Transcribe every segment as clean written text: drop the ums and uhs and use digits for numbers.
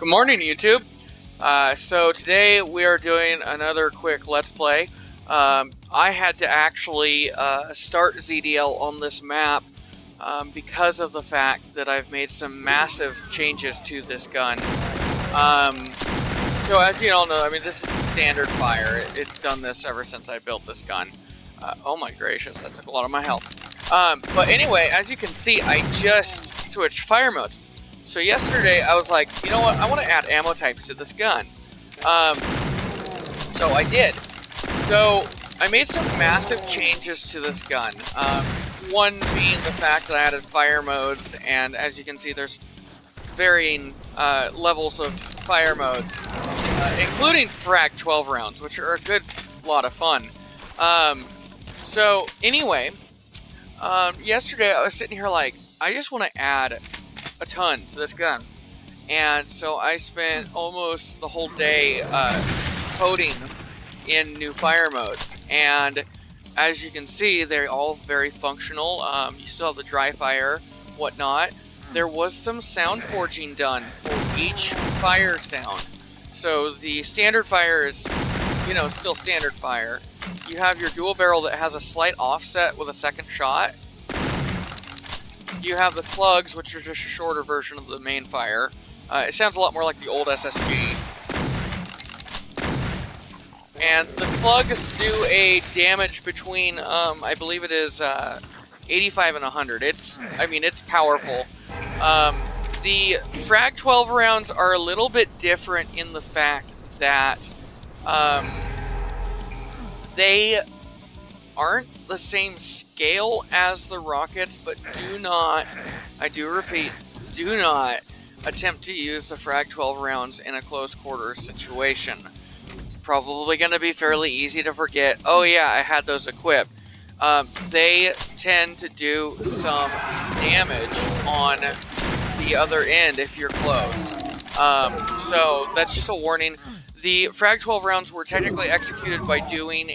Good morning, YouTube. So today we are doing another quick Let's Play. I had to actually start ZDL on this map because of the fact that I've made some massive changes to this gun. So as you all know, I mean, this is standard fire. It's done this ever since I built this gun. Oh my gracious, that took a lot of my health. But anyway, as you can see, I just switched fire modes. So yesterday I was like, you know what, I want to add ammo types to this gun. So I did. So I made some massive changes to this gun. One being the fact that I added fire modes, and as you can see there's varying levels of fire modes, including Frag-12 rounds, which are a good lot of fun. So anyway, yesterday I was sitting here like, I just want to add a ton to this gun, and so I spent almost the whole day coding in new fire modes, and as you can see they're all very functional. You still have the dry fire, whatnot. There was some sound forging done for each fire sound. So the standard fire is, you know, still standard fire. You have your dual barrel that has a slight offset with a second shot. You have the slugs, which are just a shorter version of the main fire. It sounds a lot more like the old SSG. And the slugs do a damage between, I believe it is 85 and 100. I mean, it's powerful. The Frag-12 rounds are a little bit different in the fact that they aren't the same scale as the rockets, but do not, I do repeat, do not attempt to use the Frag-12 rounds in a close quarters situation. It's probably going to be fairly easy to forget, oh yeah, I had those equipped. They tend to do some damage on the other end if you're close. So that's just a warning. The Frag-12 rounds were technically executed by doing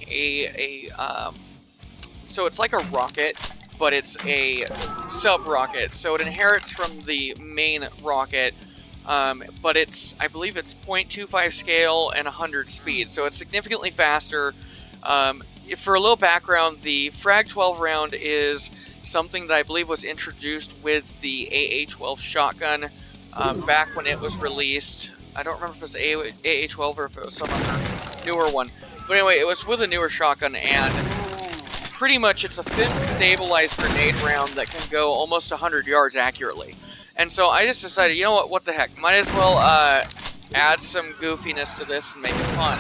so it's like a rocket, but it's a sub-rocket. So it inherits from the main rocket, but I believe it's 0.25 scale and 100 speed. So it's significantly faster. For a little background, the Frag-12 round is something that I believe was introduced with the AA-12 shotgun back when it was released. I don't remember if it was AA-12 or if it was some other newer one. But anyway, it was with a newer shotgun, and pretty much it's a thin stabilized grenade round that can go almost 100 yards accurately. And so I just decided, you know what the heck, might as well add some goofiness to this and make it fun.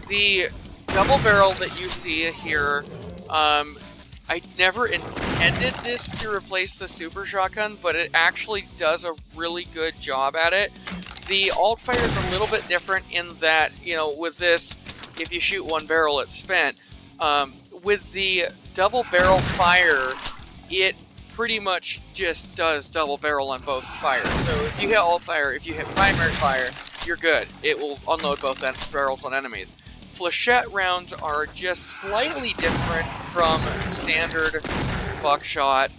The double barrel that you see here, I never intended this to replace the super shotgun, but it actually does a really good job at it. The alt fire is a little bit different in that, you know, with this, if you shoot one barrel, it's spent. With the double barrel fire, it pretty much just does double barrel on both fires. So if you hit alt fire, if you hit primary fire, you're good. It will unload both barrels on enemies. Flechette rounds are just slightly different from standard buckshot.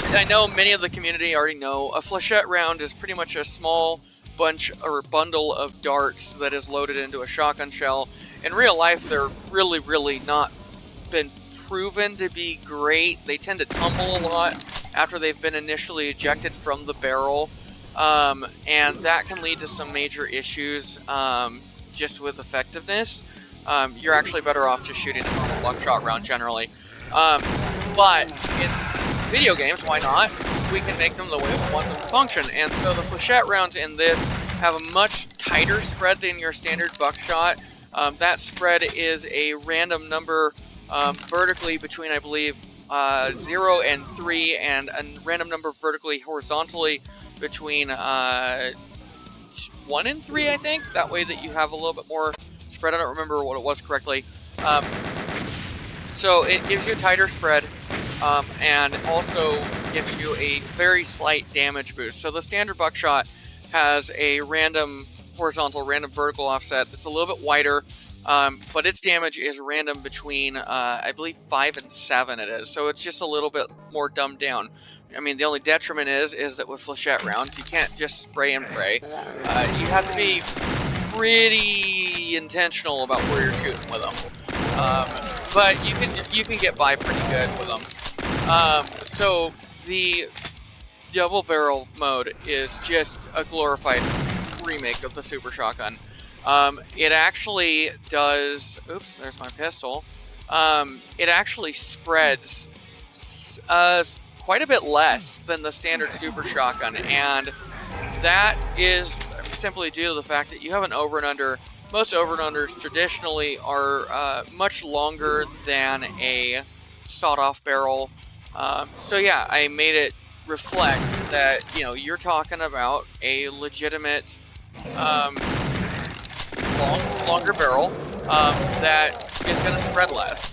I know many of the community already know a flechette round is pretty much a small bunch or bundle of darts that is loaded into a shotgun shell. In real life, they're really not been proven to be great. They tend to tumble a lot after they've been initially ejected from the barrel, and that can lead to some major issues just with effectiveness. You're actually better off just shooting a normal buckshot round generally. But in video games, why not? We can make them the way we want them to function. And so the flechette rounds in this have a much tighter spread than your standard buckshot. That spread is a random number vertically between, I believe, 0 and 3, and a random number vertically horizontally between 1 and 3, I think. That way that you have a little bit more spread. I don't remember what it was correctly. So it gives you a tighter spread, and also gives you a very slight damage boost. So the standard buckshot has a random horizontal, random vertical offset that's a little bit wider. but its damage is random between, I believe 5 and 7 it is, so it's just a little bit more dumbed down. I mean, the only detriment is that with flechette rounds, you can't just spray and pray. You have to be pretty intentional about where you're shooting with them. But you can get by pretty good with them. So the double barrel mode is just a glorified remake of the super shotgun. It actually does. Oops, there's my pistol. It actually spreads quite a bit less than the standard super shotgun, and that is simply due to the fact that you have an over and under. Most over and unders traditionally are much longer than a sawed-off barrel. So yeah, I made it reflect that, you know, you're talking about a legitimate longer barrel that is going to spread less.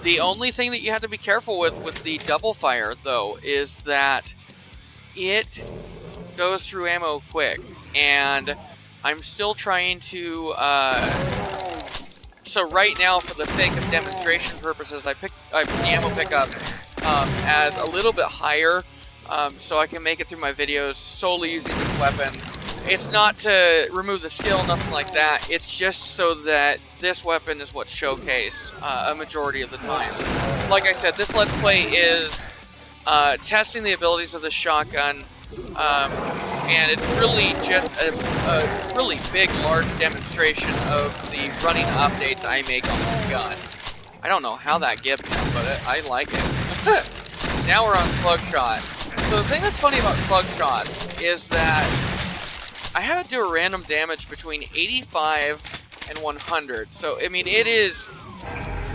The only thing that you have to be careful with the double fire, though, is that it goes through ammo quick, and I'm still trying to. So right now, for the sake of demonstration purposes, I put the ammo pickup as a little bit higher, so I can make it through my videos solely using this weapon. It's not to remove the skill, nothing like that. It's just so that this weapon is what's showcased a majority of the time. Like I said, this Let's Play is testing the abilities of the shotgun, and it's really just a really big, large demonstration of the running updates I make on this gun. I don't know how that gives me, but I like it. Now we're on slug shot. So the thing that's funny about slug shot is that I had to do a random damage between 85 and 100. So, I mean, it is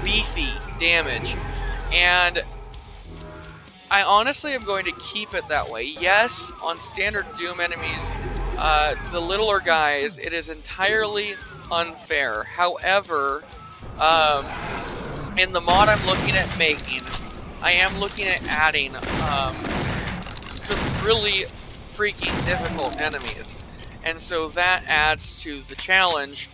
beefy damage. And I honestly am going to keep it that way. Yes, on standard Doom enemies, the littler guys, it is entirely unfair. However, in the mod I'm looking at making, I am looking at adding some really freaking difficult enemies. And so that adds to the challenge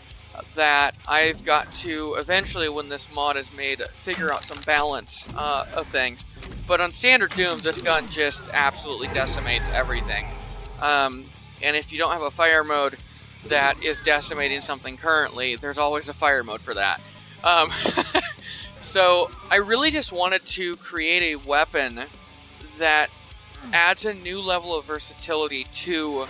that I've got to eventually, when this mod is made, figure out some balance of things. But on standard Doom, this gun just absolutely decimates everything. And if you don't have a fire mode that is decimating something currently, there's always a fire mode for that. So I really just wanted to create a weapon that adds a new level of versatility to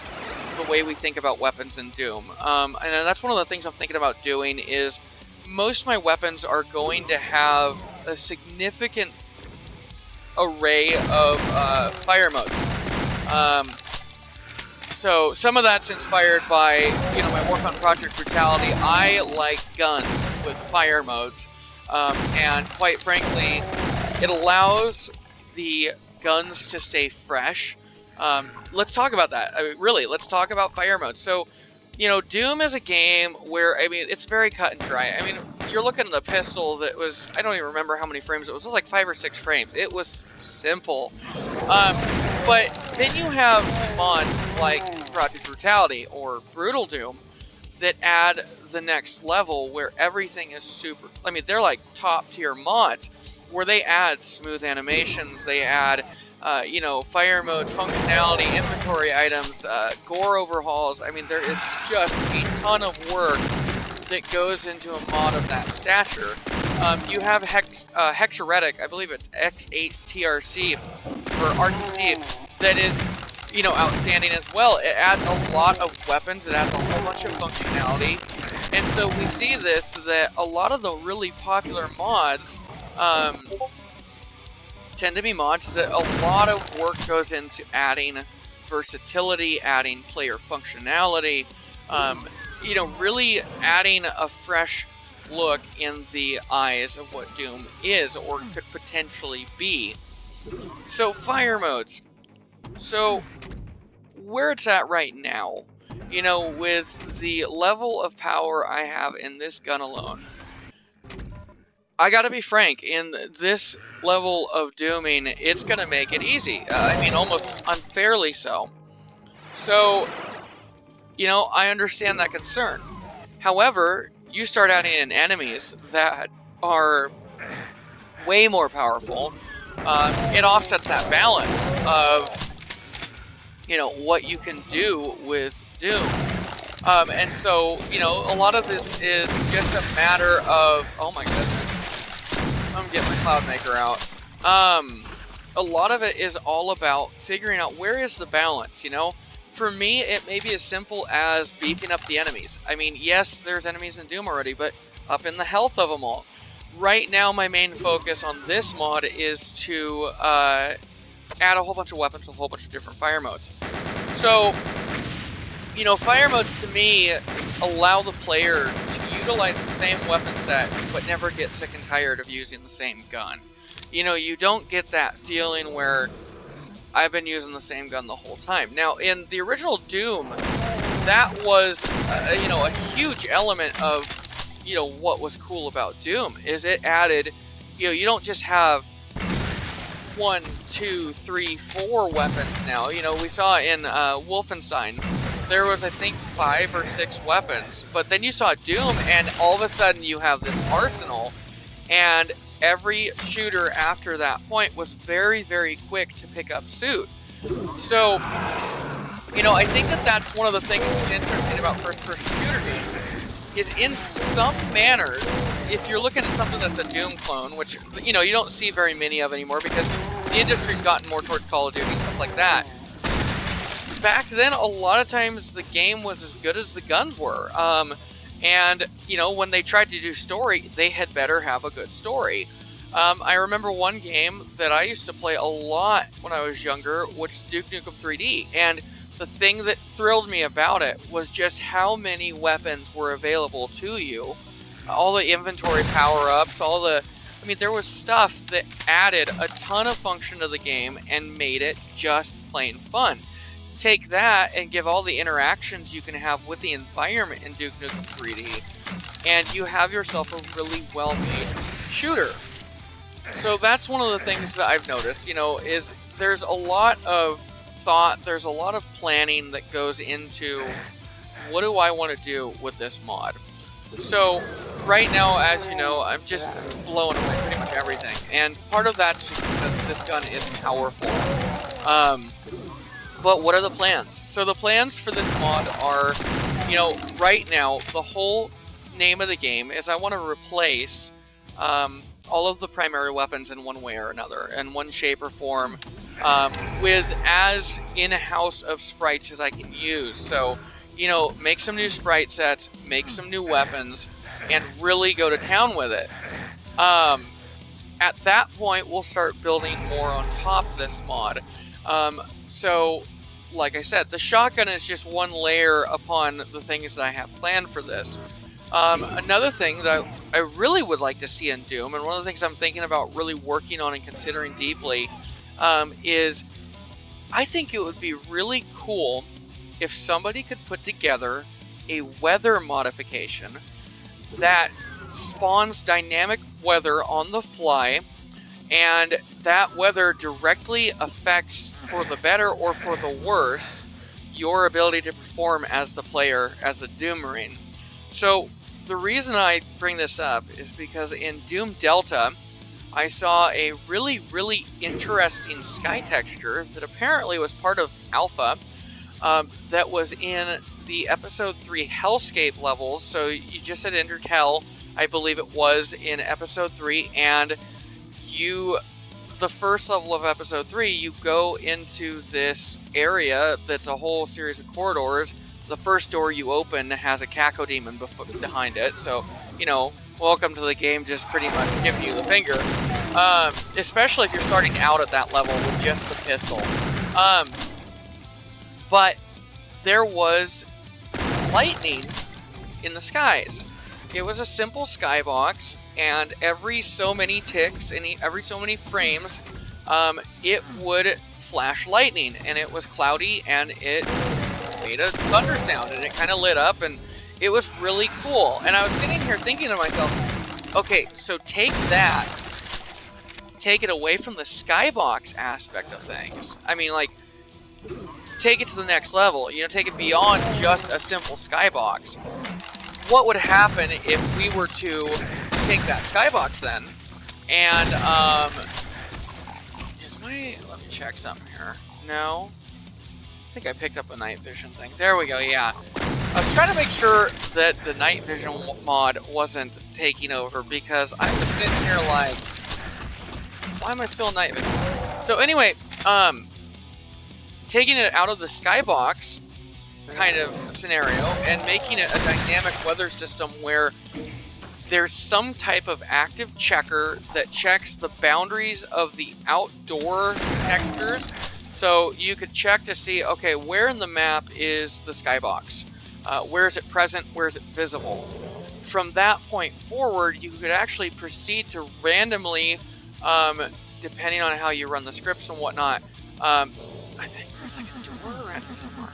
the way we think about weapons in Doom. And that's one of the things I'm thinking about doing is most of my weapons are going to have a significant array of fire modes. So some of that's inspired by, you know, my work on Project Brutality. I like guns with fire modes, and quite frankly, it allows the guns to stay fresh. Let's talk about that. I mean, really, let's talk about fire modes. So, you know, Doom is a game where, I mean, it's very cut and dry. I mean, you're looking at the pistol that was, I don't even remember how many frames it was like 5 or 6 frames. It was simple. But then you have mods like Project Brutality or Brutal Doom that add the next level where everything is super, I mean, they're like top tier mods where they add smooth animations, they add you know, fire modes, functionality, inventory items, gore overhauls. I mean, there is just a ton of work that goes into a mod of that stature. You have Hexeretic, I believe it's X8TRC, or RTC, that is, you know, outstanding as well. It adds a lot of weapons, it adds a whole bunch of functionality, and so we see this, that a lot of the really popular mods, tend to be mods that a lot of work goes into adding versatility, adding player functionality, you know, really adding a fresh look in the eyes of what Doom is or could potentially be. So fire modes. So where it's at right now, you know, with the level of power I have in this gun alone, I gotta be frank, in this level of dooming, it's gonna make it easy. I mean, almost unfairly so. So, you know, I understand that concern. However, you start adding in enemies that are way more powerful. It offsets that balance of, you know, what you can do with Doom. And so, you know, a lot of this is just a matter of, oh my goodness, I'm getting my Cloud Maker out. A lot of it is all about figuring out where is the balance, you know? For me, it may be as simple as beefing up the enemies. I mean, yes, there's enemies in Doom already, but up in the health of them all. Right now, my main focus on this mod is to add a whole bunch of weapons with a whole bunch of different fire modes. So, you know, fire modes to me allow the player to utilize the same weapon set, but never get sick and tired of using the same gun. You know, you don't get that feeling where I've been using the same gun the whole time. Now, in the original Doom, that was, you know, a huge element of, you know, what was cool about Doom, is it added, you know, you don't just have 1, 2, 3, 4 weapons now. You know, we saw in Wolfenstein, there was, I think, 5 or 6 weapons, but then you saw Doom, and all of a sudden you have this arsenal, and every shooter after that point was very, very quick to pick up suit. So, you know, I think that that's one of the things that's interesting about first-person shooter games, is in some manners, if you're looking at something that's a Doom clone, which, you know, you don't see very many of anymore because the industry's gotten more towards Call of Duty and stuff like that. Back then, a lot of times the game was as good as the guns were. And, you know, when they tried to do story, they had better have a good story. I remember one game that I used to play a lot when I was younger, which is Duke Nukem 3D. And the thing that thrilled me about it was just how many weapons were available to you. All the inventory power-ups, all the... I mean, there was stuff that added a ton of function to the game and made it just plain fun. Take that and give all the interactions you can have with the environment in Duke Nukem 3D, and you have yourself a really well-made shooter. So that's one of the things that I've noticed, you know, is there's a lot of thought, there's a lot of planning that goes into what do I want to do with this mod. So right now, as you know, I'm just blowing away pretty much everything, and part of that's just because this gun is powerful. But what are the plans? So the plans for this mod are, you know, right now, the whole name of the game is I want to replace all of the primary weapons in one way or another, in one shape or form, with as in-house of sprites as I can use. So, you know, make some new sprite sets, make some new weapons, and really go to town with it. At that point, we'll start building more on top of this mod. So, like I said, the shotgun is just one layer upon the things that I have planned for this. Another thing that I really would like to see in Doom, and one of the things I'm thinking about really working on and considering deeply, is I think it would be really cool if somebody could put together a weather modification that spawns dynamic weather on the fly, and that weather directly affects, for the better or for the worse, your ability to perform as the player, as a Doom Marine. So the reason I bring this up is because in Doom Delta, I saw a really, really interesting sky texture that apparently was part of Alpha, that was in the Episode 3 Hellscape levels. So you just had entered Hell, I believe it was, in Episode 3, and the first level of Episode 3, you go into this area that's a whole series of corridors. The first door you open has a Cacodemon behind it, so, you know, welcome to the game, just pretty much giving you the finger. Especially if you're starting out at that level with just the pistol. But there was lightning in the skies. It was a simple skybox, and every so many ticks, every so many frames, it would flash lightning, and it was cloudy, and it made a thunder sound, and it kind of lit up, and it was really cool. And I was sitting here thinking to myself, okay, so take that, take it away from the skybox aspect of things. I mean, like, take it to the next level, you know, take it beyond just a simple skybox. what would happen if we were to take that skybox then, and let me check something here. No, I think I picked up a night vision thing. There we go. Yeah, I was trying to make sure that the night vision mod wasn't taking over, because I was sitting here like, why am I still in night vision? So anyway, taking it out of the skybox kind of scenario and making it a dynamic weather system where there's some type of active checker that checks the boundaries of the outdoor textures. So you could check to see, okay, where in the map is the skybox? Where is it present? Where is it visible? From that point forward, you could actually proceed to randomly, depending on how you run the scripts and whatnot, I think there's like a door around here somewhere.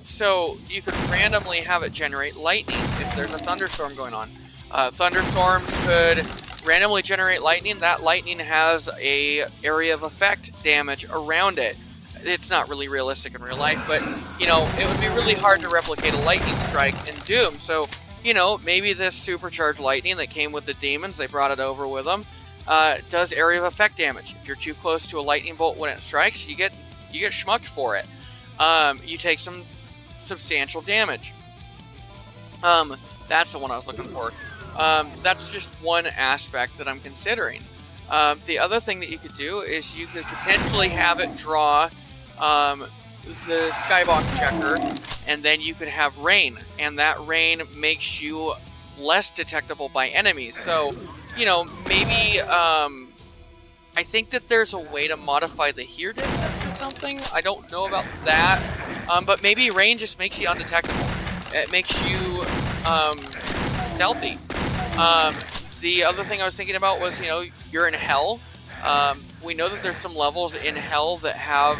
So you could randomly have it generate lightning if there's a thunderstorm going on. Thunderstorms could randomly generate lightning. That lightning has a area of effect damage around it. It's not really realistic in real life, but you know, it would be really hard to replicate a lightning strike in Doom. So, you know, maybe this supercharged lightning that came with the demons, they brought it over with them, does area of effect damage. If you're too close to a lightning bolt when it strikes, you get schmucked for it. You take some substantial damage. That's the one I was looking for. That's just one aspect that I'm considering. The other thing that you could do is you could potentially have it draw the skybox checker, and then you could have rain, and that rain makes you less detectable by enemies. So, you know, maybe I think that there's a way to modify the here distance or something. I don't know about that, but maybe rain just makes you undetectable. It makes you stealthy. The other thing I was thinking about was, you know, you're in hell. We know that there's some levels in hell that have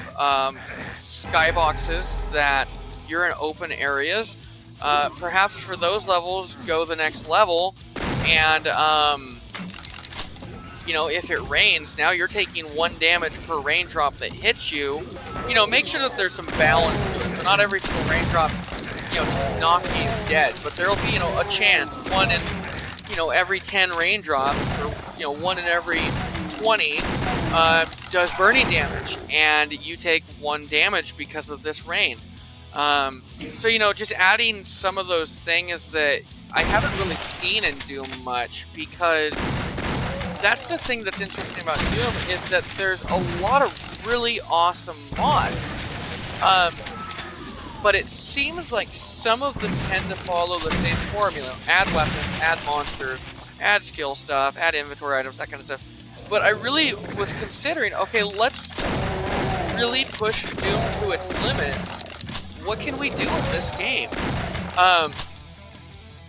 skyboxes that you're in open areas. Perhaps for those levels, go the next level, and you know, if it rains, now you're taking 1 damage per raindrop that hits you. You know, make sure that there's some balance to it. So not every single raindrop, you know, just knock you dead, but there'll be, you know, a chance, 1 in, you know, every 10 raindrops, or, you know, 1 in every 20 does burning damage, and you take 1 damage because of this rain. So, you know, just adding some of those things that I haven't really seen in Doom much, because that's the thing that's interesting about Doom, is that there's a lot of really awesome mods. But it seems like some of them tend to follow the same formula. Add weapons, add monsters, add skill stuff, add inventory items, that kind of stuff. But I really was considering, okay, let's really push Doom to its limits. What can we do in this game?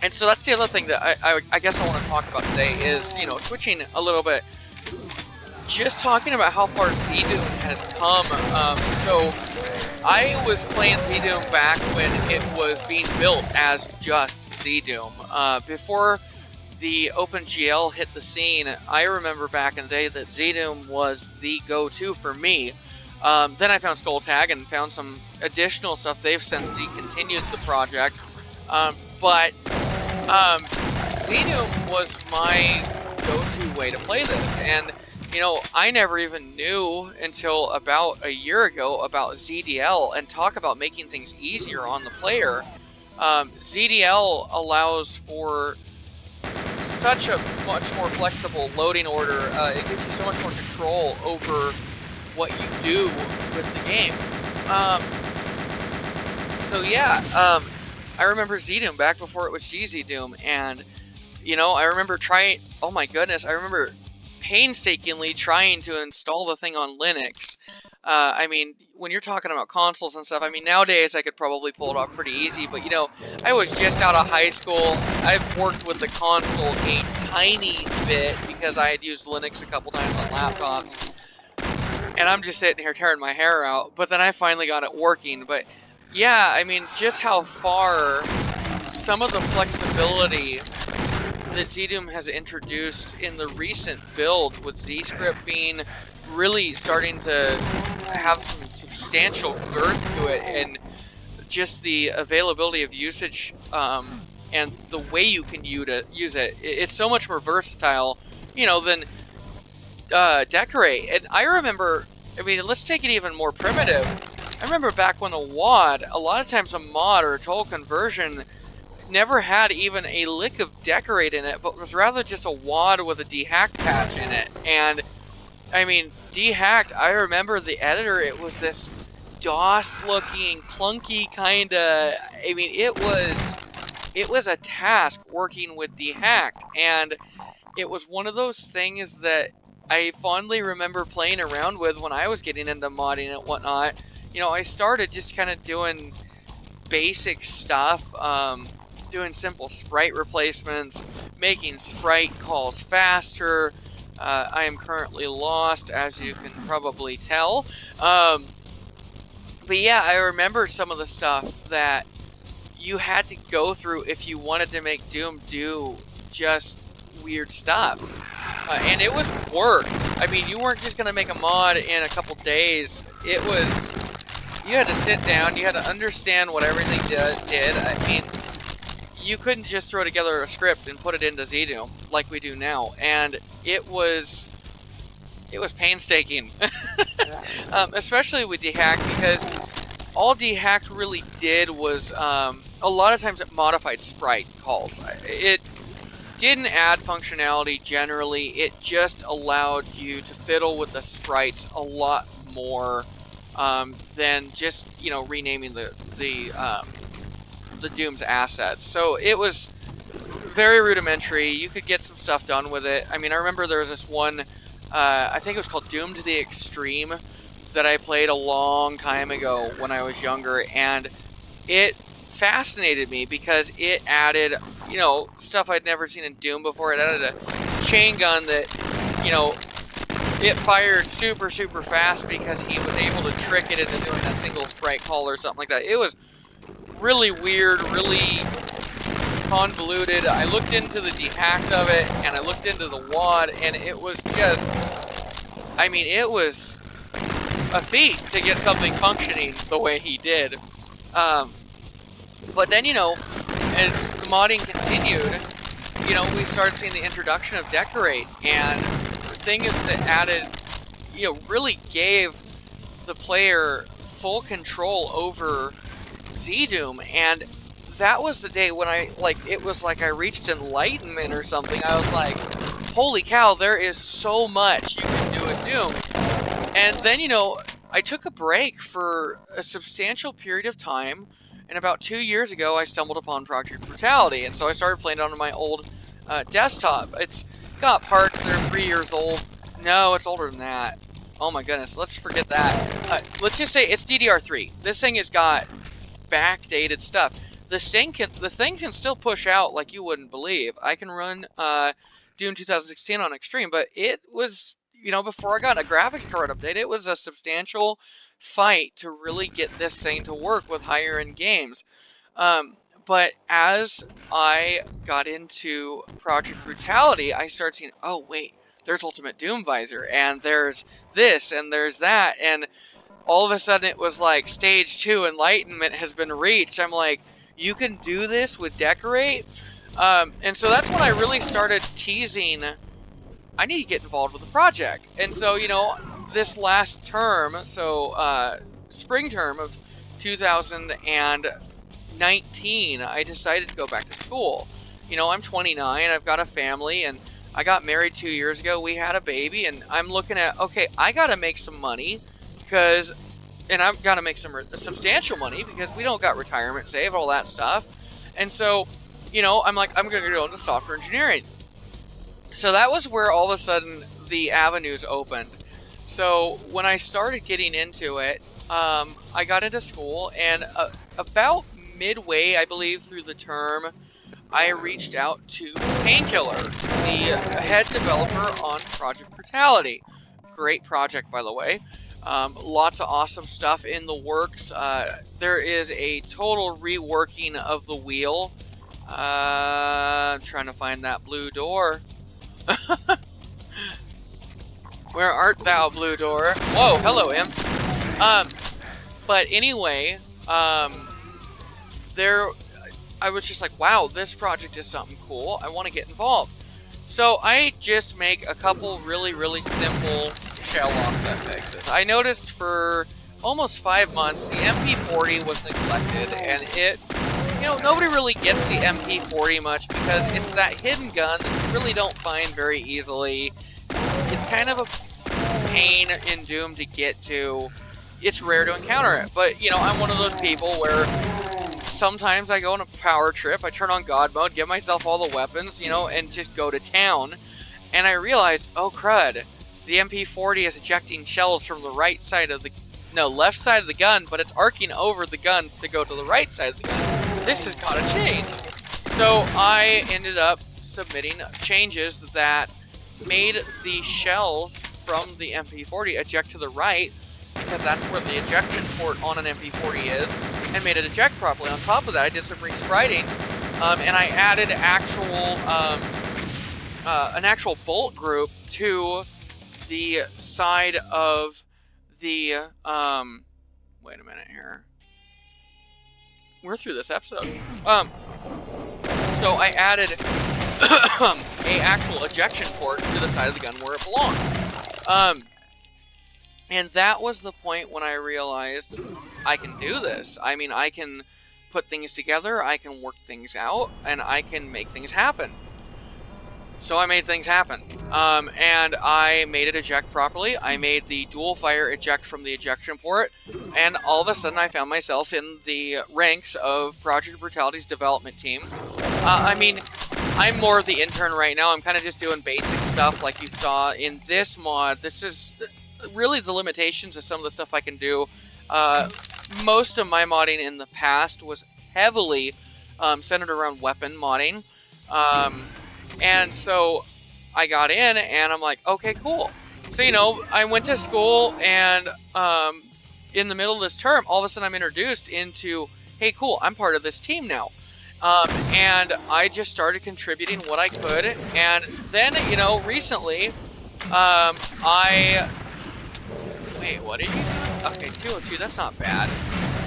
And so that's the other thing that I guess I want to talk about today is, you know, switching a little bit, just talking about how far GZDoom has come. So I was playing GZDoom back when it was being built as just GZDoom. Before the OpenGL hit the scene, I remember back in the day that GZDoom was the go-to for me. Then I found Skulltag and found some additional stuff. They've since decontinued the project. But GZDoom was my go-to way to play this, and you know, I never even knew until about a year ago about ZDL and talk about making things easier on the player. ZDL allows for such a much more flexible loading order. It gives you so much more control over what you do with the game. So yeah, I remember GZDoom back before it was GZDoom, and you know, I remember oh my goodness, I remember painstakingly trying to install the thing on Linux. I mean, when you're talking about consoles and stuff, I mean, nowadays I could probably pull it off pretty easy, but you know, I was just out of high school. I've worked with the console a tiny bit because I had used Linux a couple times on laptops, and I'm just sitting here tearing my hair out, but then I finally got it working. But yeah, I mean, just how far some of the flexibility that GZDoom has introduced in the recent builds, with ZScript being really starting to have some substantial girth to it, and just the availability of usage and the way you can use it. It's so much more versatile, you know, than decorate. And I remember, I mean, let's take it even more primitive. I remember back when a WOD, a lot of times a mod or a total conversion never had even a lick of decorate in it, but was rather just a WOD with a dehack patch in it. And I mean, dehacked, I remember the editor, it was this DOS looking clunky kind of, I mean, it was a task working with dehacked, and it was one of those things that I fondly remember playing around with when I was getting into modding and whatnot. You know, I started just kind of doing basic stuff, doing simple sprite replacements, making sprite calls faster. I am currently lost, as you can probably tell. But yeah, I remember some of the stuff that you had to go through if you wanted to make Doom do just weird stuff. And it was work. I mean, you weren't just going to make a mod in a couple days. It was, you had to sit down, you had to understand what everything did. I mean, you couldn't just throw together a script and put it into GZDoom like we do now. And it was painstaking, especially with dehack, because all dehacked really did was, a lot of times it modified sprite calls. It didn't add functionality generally, it just allowed you to fiddle with the sprites a lot more than just, you know, renaming the Doom's assets. So it was very rudimentary. You could get some stuff done with it. I mean, I remember there was this one, I think it was called Doom to the Extreme, that I played a long time ago when I was younger, and it fascinated me because it added, you know, stuff I'd never seen in Doom before. It added a chain gun that, you know, it fired super fast because he was able to trick it into doing a single sprite call or something like that. It was really weird, really convoluted. I looked into the dehacked of it, and I looked into the WOD, and it was just, I mean, it was a feat to get something functioning the way he did. But then, you know, as the modding continued, you know, we started seeing the introduction of decorate, and the thing is that added, you know, really gave the player full control over GZDoom, and that was the day when I, like, it was like I reached enlightenment or something. I was like, holy cow, there is so much you can do in Doom. And then, you know, I took a break for a substantial period of time, and about 2 years ago, I stumbled upon Project Brutality, and so I started playing it on my old desktop. It's got parts that are 3 years old. No, it's older than that. Oh my goodness, let's forget that. Let's just say it's DDR3. This thing has got backdated stuff. The thing can still push out like you wouldn't believe. I can run Doom 2016 on Extreme, but it was, you know, before I got a graphics card update, it was a substantial fight to really get this thing to work with higher end games. But as I got into Project Brutality, I started seeing, oh wait, there's Ultimate Doom Visor, and there's this, and there's that, and all of a sudden it was like stage 2 enlightenment has been reached. I'm like, you can do this with decorate? And so that's when I really started teasing, I need to get involved with the project. And so, you know, this last term, so spring term of 2019, I decided to go back to school. You know, I'm 29, I've got a family, and I got married 2 years ago. We had a baby, and I'm looking at, okay, I gotta make some money, because, and I've got to make some substantial money because we don't got retirement saved, all that stuff. And so, you know, I'm like, I'm going to go into software engineering. So that was where all of a sudden the avenues opened. So when I started getting into it, I got into school, and about midway, I believe, through the term, I reached out to Painkiller, the head developer on Project Brutality. Great project, by the way. Lots of awesome stuff in the works. There is a total reworking of the wheel. I'm trying to find that blue door. Where art thou, blue door? Whoa, hello, imp. But anyway, there, I was just like, wow, this project is something cool. I want to get involved. So I just make a couple really, really simple shell offset fixes. I noticed for almost 5 months the MP40 was neglected, and it, you know, nobody really gets the MP40 much because it's that hidden gun that you really don't find very easily. It's kind of a pain in Doom to get to. It's rare to encounter it, but, you know, I'm one of those people where sometimes I go on a power trip, I turn on God mode, give myself all the weapons, you know, and just go to town, and I realize, oh crud, the MP40 is ejecting shells from the right side of the, no, left side of the gun, but it's arcing over the gun to go to the right side of the gun. This has got to change. So I ended up submitting changes that made the shells from the MP40 eject to the right, because that's where the ejection port on an MP40 is, and made it eject properly. On top of that, I did some respriting, and I added an actual bolt group to the side of the, wait a minute here. We're through this episode. So I added a actual ejection port to the side of the gun where it belonged. And that was the point when I realized I can do this. I mean, I can put things together, I can work things out, and I can make things happen. So I made things happen. And I made it eject properly. I made the dual fire eject from the ejection port, and all of a sudden I found myself in the ranks of Project Brutality's development team. I mean, I'm more of the intern right now. I'm kind of just doing basic stuff like you saw in this mod. This is really the limitations of some of the stuff I can do. Most of my modding in the past was heavily centered around weapon modding. And so I got in and I'm like, okay, cool. So, you know, I went to school and in the middle of this term, all of a sudden I'm introduced into, hey, cool, I'm part of this team now. And I just started contributing what I could. And then, you know, recently, wait, what did you do? Okay, 202, that's not bad.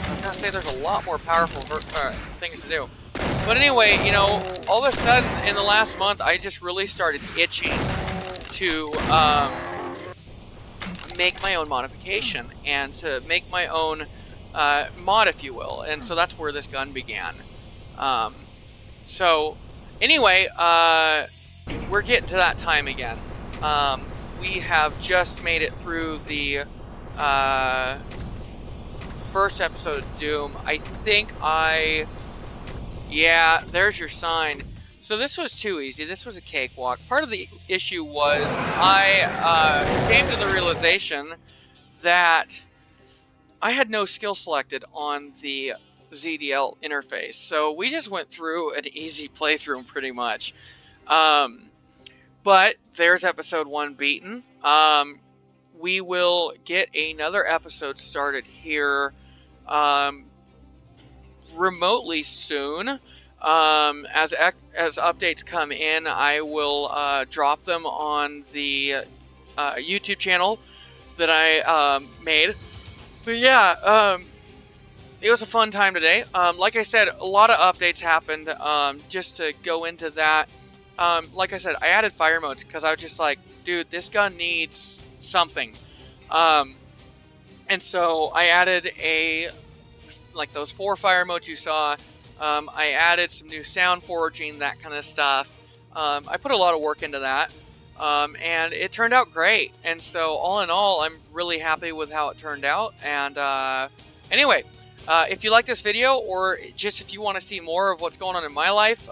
I was gonna say there's a lot more powerful things to do. But anyway, you know, all of a sudden in the last month, I just really started itching to make my own modification and to make my own mod, if you will. And so that's where this gun began. So anyway, we're getting to that time again. We have just made it through the first episode of Doom. I think yeah, there's your sign. So this was too easy. This was a cakewalk. Part of the issue was I came to the realization that I had no skill selected on the ZDL interface. So we just went through an easy playthrough pretty much. But there's episode 1 beaten. We will get another episode started here remotely soon. As updates come in, I will drop them on the YouTube channel that I made. But yeah, it was a fun time today. Like I said, a lot of updates happened. Just to go into that, like I said, I added fire modes because I was just like, dude, this gun needs something. And so I added like those 4 fire modes you saw. I added some new sound forging, that kind of stuff. I put a lot of work into that. And it turned out great. And so all in all, I'm really happy with how it turned out. And anyway, if you like this video, or just if you want to see more of what's going on in my life,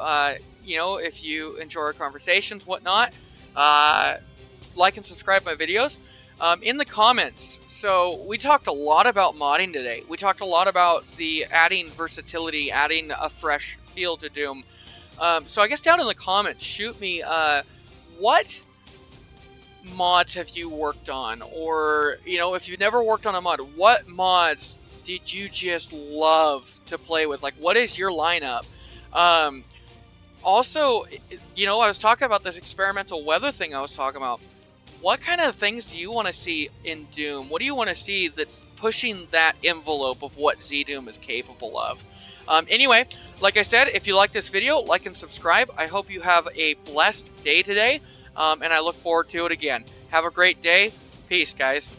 you know, if you enjoy our conversations, whatnot, like and subscribe my videos. In the comments, so we talked a lot about modding today. We talked a lot about the adding versatility, adding a fresh feel to Doom. So I guess down in the comments, shoot me what mods have you worked on, or, you know, if you've never worked on a mod, what mods did you just love to play with? Like, what is your lineup? Also, you know, I was talking about this experimental weather thing I was talking about. What kind of things do you want to see in Doom? What do you want to see that's pushing that envelope of what ZDoom is capable of? Anyway, like I said, if you like this video, like and subscribe. I hope you have a blessed day today, and I look forward to it again. Have a great day. Peace, guys.